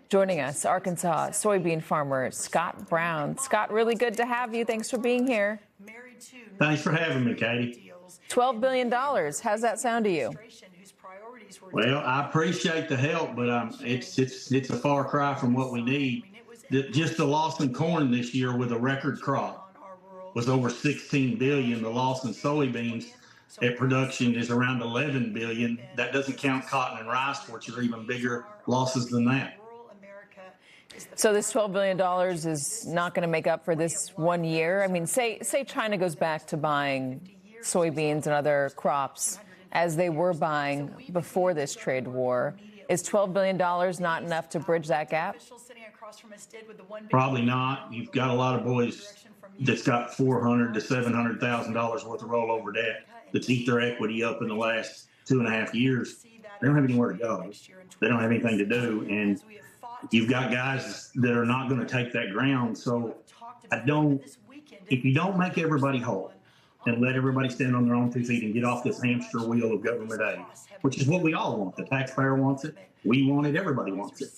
Joining us, Arkansas soybean farmer Scott Brown. Scott, really good to have you. Thanks for being here. Thanks for having me, Katie. $12 billion. How's that sound to you? Well, I appreciate the help, but it's a far cry from what we need. Just the loss in corn this year with a record crop was over 16 billion. The loss in soybeans at production is around 11 billion. That doesn't count cotton and rice, which are even bigger losses than that. So this $12 billion is not going to make up for this 1 year? I mean, say China goes back to buying soybeans and other crops as they were buying before this trade war. Is $12 billion not enough to bridge that gap? Probably not. You've got a lot of boys that's got $400,000 to $700,000 worth of rollover debt that's eat their equity up in the last 2.5 years. They don't have anywhere to go. They don't have anything to do. And you've got guys that are not going to take that ground. So if you don't make everybody whole and let everybody stand on their own 2 feet and get off this hamster wheel of government aid, which is what we all want. The taxpayer wants it. We want it. Everybody wants it.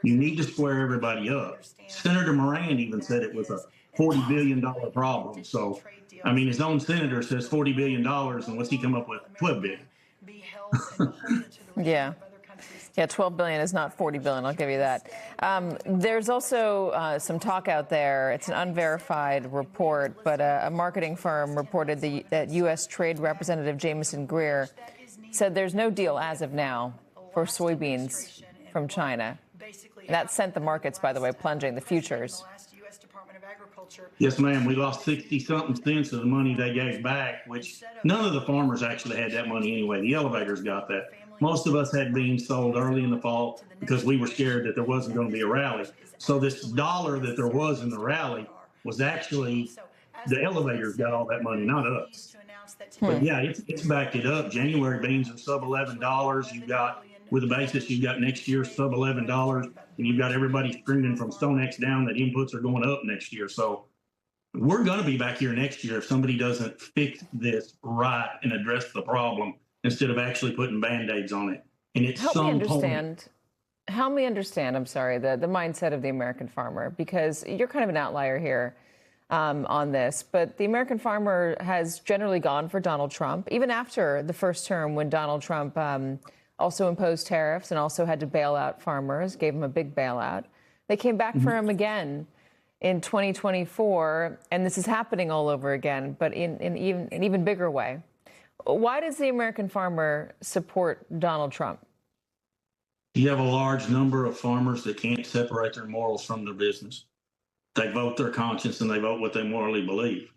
You need to square everybody up. Senator Moran even said it was a $40 billion problem. So, I mean, his own senator says $40 billion, and what's he come up with? $12 billion. Yeah. Yeah, $12 billion is not $40 billion, I'll give you that. There's also some talk out there. It's an unverified report, but a marketing firm reported that U.S. Trade Representative Jamieson Greer said there's no deal as of now for soybeans from China. And that sent the markets, by the way, plunging, the futures. Yes, ma'am. We lost 60-something cents of the money they gave back, which none of the farmers actually had that money anyway. The elevators got that. Most of us had beans sold early in the fall because we were scared that there wasn't going to be a rally. So this dollar that there was in the rally was actually the elevators got all that money, not us. But yeah, it's backed it up. January beans are sub $11. You've got, with the basis, you've got next year sub $11, and you've got everybody screaming from StoneX down that inputs are going up next year. So we're going to be back here next year if somebody doesn't fix this right and address the problem instead of actually putting Band-Aids on it. And it's Help me understand, I'm sorry, the mindset of the American farmer, because you're kind of an outlier here on this. But the American farmer has generally gone for Donald Trump, even after the first term when Donald Trump also imposed tariffs and also had to bail out farmers, gave them a big bailout. They came back for him again in 2024, and this is happening all over again, but in an even bigger way. Why does the American farmer support Donald Trump? You have a large number of farmers that can't separate their morals from their business. They vote their conscience and they vote what they morally believe.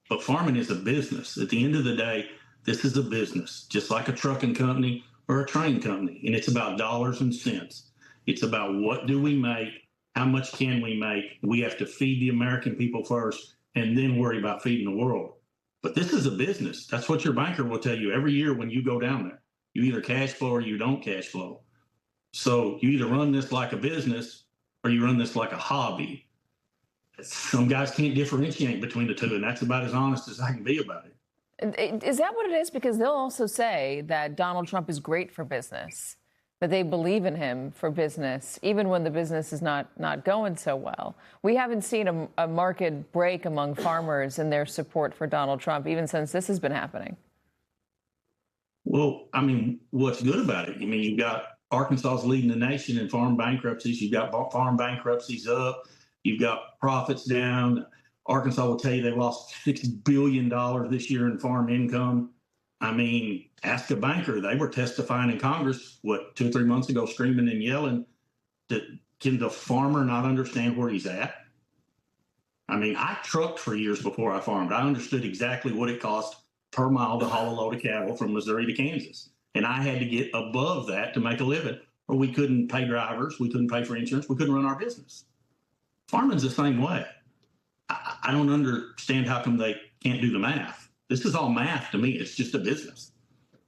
But farming is a business. At the end of the day, this is a business, just like a trucking company or a train company. And it's about dollars and cents. It's about what do we make? How much can we make? We have to feed the American people first and then worry about feeding the world. But this is a business. That's what your banker will tell you every year when you go down there. You either cash flow or you don't cash flow. So you either run this like a business or you run this like a hobby. Some guys can't differentiate between the two, and that's about as honest as I can be about it. Is that what it is? Because they'll also say that Donald Trump is great for business, that they believe in him for business, even when the business is not going so well. We haven't seen a market break among farmers in their support for Donald Trump, even since this has been happening. Well, I mean, what's good about it? I mean, you've got Arkansas's leading the nation in farm bankruptcies. You've got farm bankruptcies up. You've got profits down. Arkansas will tell you they've lost $6 billion this year in farm income. I mean, ask a banker. They were testifying in Congress, 2 or 3 months ago, screaming and yelling that can the farmer not understand where he's at? I mean, I trucked for years before I farmed. I understood exactly what it cost per mile to haul a load of cattle from Missouri to Kansas. And I had to get above that to make a living, or we couldn't pay drivers. We couldn't pay for insurance. We couldn't run our business. Farming's the same way. I don't understand how come they can't do the math. This is all math to me. It's just a business.